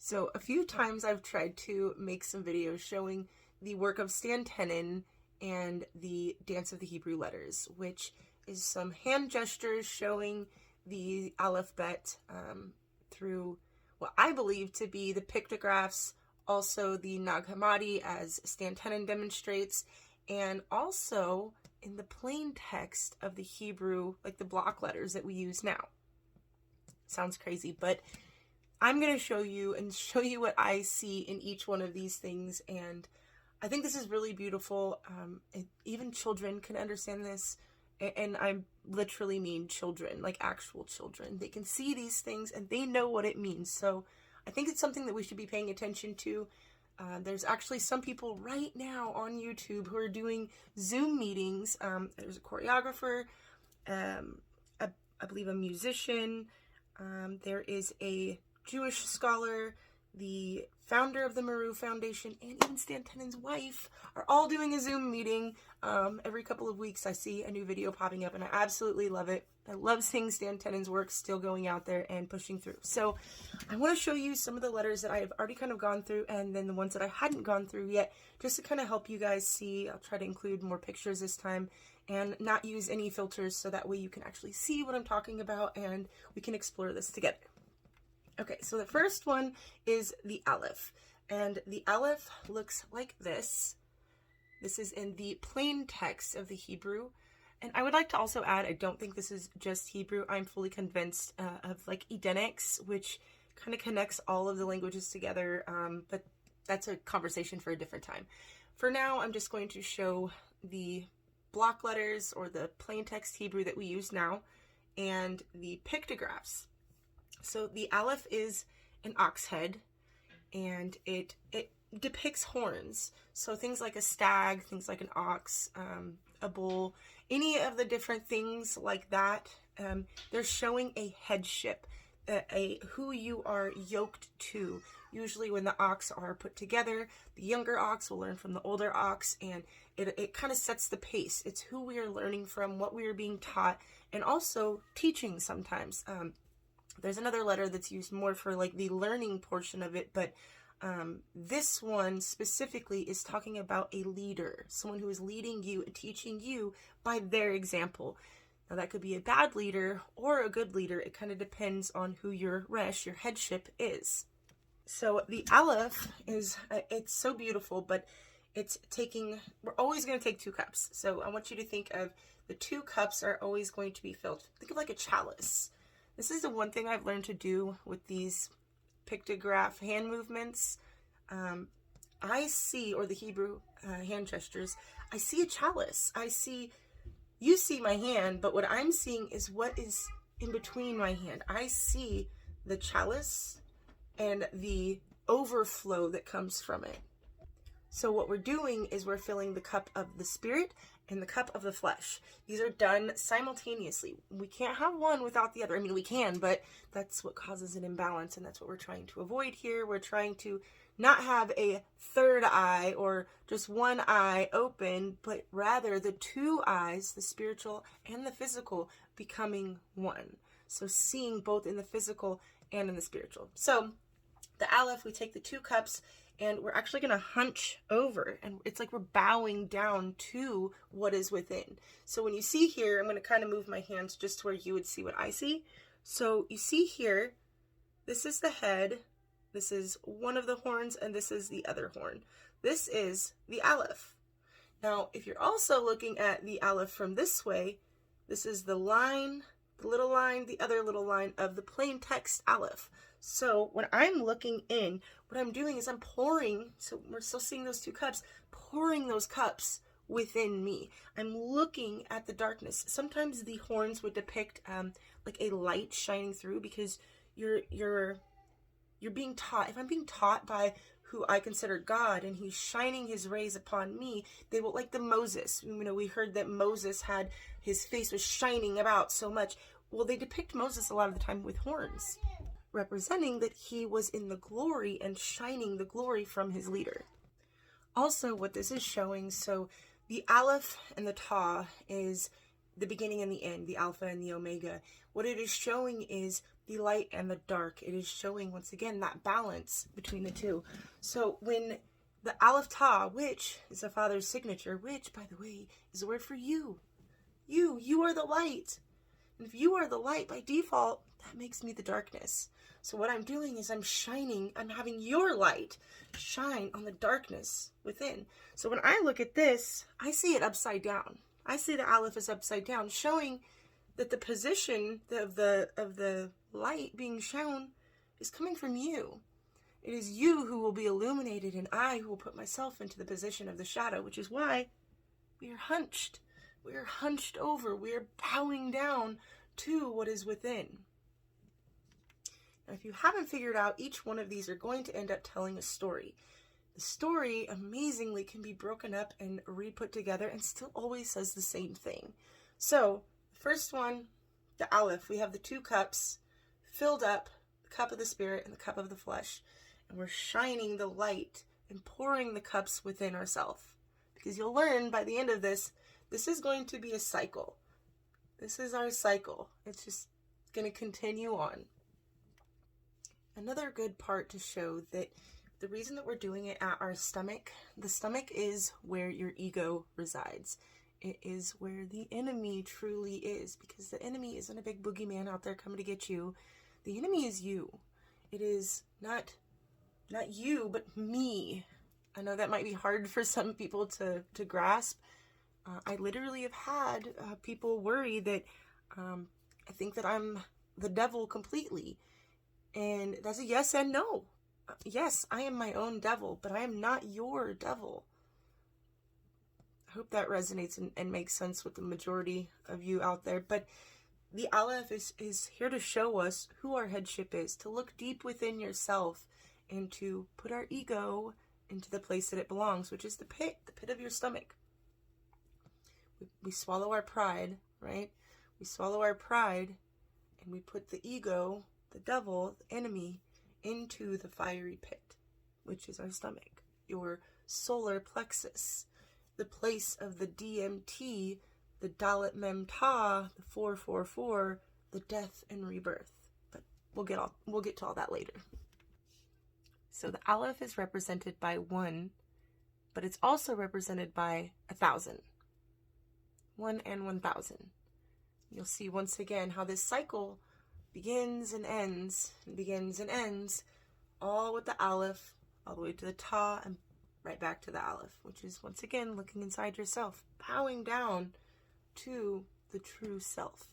So a few times I've tried to make some videos showing the work of Stan Tenen and the Dance of the Hebrew Letters, which is some hand gestures showing the Aleph Bet through what I believe to be the pictographs, also the Nag Hammadi as Stan Tenen demonstrates, and also in the plain text of the Hebrew, like the block letters that we use now. Sounds crazy, but I'm going to show you what I see in each one of these things, and I think this is really beautiful. Even children can understand this, and I literally mean children, like actual children. They can see these things and they know what it means, so I think it's something that we should be paying attention to. There's actually some people right now on YouTube who are doing Zoom meetings. There's a choreographer, I believe a musician, there is a Jewish scholar, the founder of the Maru Foundation, and even Stan Tenen's wife are all doing a Zoom meeting. Every couple of weeks I see a new video popping up, and I absolutely love it. I love seeing Stan Tenen's work still going out there and pushing through. So I want to show you some of the letters that I have already kind of gone through, and then the ones that I hadn't gone through yet, just to kind of help you guys see. I'll try to include more pictures this time and not use any filters, so that way you can actually see what I'm talking about and we can explore this together. Okay, so the first one is the Aleph, and the Aleph looks like this. This is in the plain text of the Hebrew, and I would like to also add, I don't think this is just Hebrew. I'm fully convinced of like Edenics, which kind of connects all of the languages together, but that's a conversation for a different time. For now, I'm just going to show the block letters or the plain text Hebrew that we use now, and the pictographs. So the Aleph is an ox head, and it depicts horns. So things like a stag, things like an ox, a bull, any of the different things like that, they're showing a headship, who you are yoked to. Usually when the ox are put together, the younger ox will learn from the older ox, and it kind of sets the pace. It's who we are learning from, what we are being taught, and also teaching sometimes. There's another letter that's used more for like the learning portion of it, but this one specifically is talking about a leader, someone who is leading you and teaching you by their example. Now that could be a bad leader or a good leader. It kind of depends on who your resh, your headship is. So the Aleph is, it's so beautiful, but we're always going to take 2 cups. So I want you to think of the 2 cups are always going to be filled. Think of like a chalice. This is the one thing I've learned to do with these pictograph hand movements. I see, or the Hebrew hand gestures, I see a chalice. You see my hand, but what I'm seeing is what is in between my hand. I see the chalice and the overflow that comes from it. So what we're doing is we're filling the cup of the spirit and the cup of the flesh. These are done simultaneously. We can't have one without the other. I mean, we can, but that's what causes an imbalance, and that's what we're trying to avoid here. We're trying to not have a third eye or just one eye open, but rather the 2 eyes, the spiritual and the physical, becoming one. So seeing both in the physical and in the spiritual. So the Aleph, we take the 2 cups, and we're actually going to hunch over, and it's like we're bowing down to what is within. So when you see here, I'm going to kind of move my hands just to where you would see what I see. So you see here, this is the head, this is one of the horns, and this is the other horn. This is the Aleph. Now, if you're also looking at the Aleph from this way, this is the line, the little line, the other little line of the plain text Aleph. So when I'm looking in, what I'm doing is I'm pouring, so we're still seeing those 2 cups, pouring those cups within me. I'm looking at the darkness. Sometimes the horns would depict like a light shining through, because you're being taught. If I'm being taught by who I consider God, and he's shining his rays upon me, they will, like the Moses. We heard that Moses had, his face was shining about so much. Well, they depict Moses a lot of the time with horns, representing that he was in the glory and shining the glory from his leader. Also, what this is showing, so the Aleph and the Ta is the beginning and the end, the Alpha and the Omega. What it is showing is the light and the dark. It is showing, once again, that balance between the two. So when the Aleph Ta, which is the Father's signature, which, by the way, is a word for you. You are the light. And if you are the light, by default, that makes me the darkness. So what I'm doing is I'm having your light shine on the darkness within. So when I look at this, I see it upside down. I see the Aleph is upside down, showing that the position of the light being shown is coming from you. It is you who will be illuminated, and I who will put myself into the position of the shadow, which is why we are hunched. We are hunched over. We are bowing down to what is within. Now, if you haven't figured out, each one of these are going to end up telling a story. The story, amazingly, can be broken up and re-put together and still always says the same thing. So, the first one, the Aleph, we have the 2 cups filled up, the cup of the spirit and the cup of the flesh. And we're shining the light and pouring the cups within ourselves. Because you'll learn by the end of this is going to be a cycle. This is our cycle. It's just going to continue on. Another good part to show that the reason that we're doing it at our stomach, the stomach is where your ego resides. It is where the enemy truly is, because the enemy isn't a big boogeyman out there coming to get you. The enemy is you. It is not you, but me. I know that might be hard for some people to grasp. I literally have had people worry that I think that I'm the devil completely. And that's a yes and no. Yes, I am my own devil, but I am not your devil. I hope that resonates and makes sense with the majority of you out there. But the Aleph is here to show us who our headship is, to look deep within yourself and to put our ego into the place that it belongs, which is the pit of your stomach. We swallow our pride, right? We swallow our pride and we put the ego, the devil, the enemy, into the fiery pit, which is our stomach, your solar plexus, the place of the DMT, the Dalet Mem Ta, the 444, the death and rebirth. But we'll get to all that later. So the Aleph is represented by 1, but it's also represented by 1,000. 1 and 1,000. You'll see once again how this cycle begins and ends, all with the Aleph, all the way to the Ta, and right back to the Aleph, which is once again looking inside yourself, bowing down to the true self.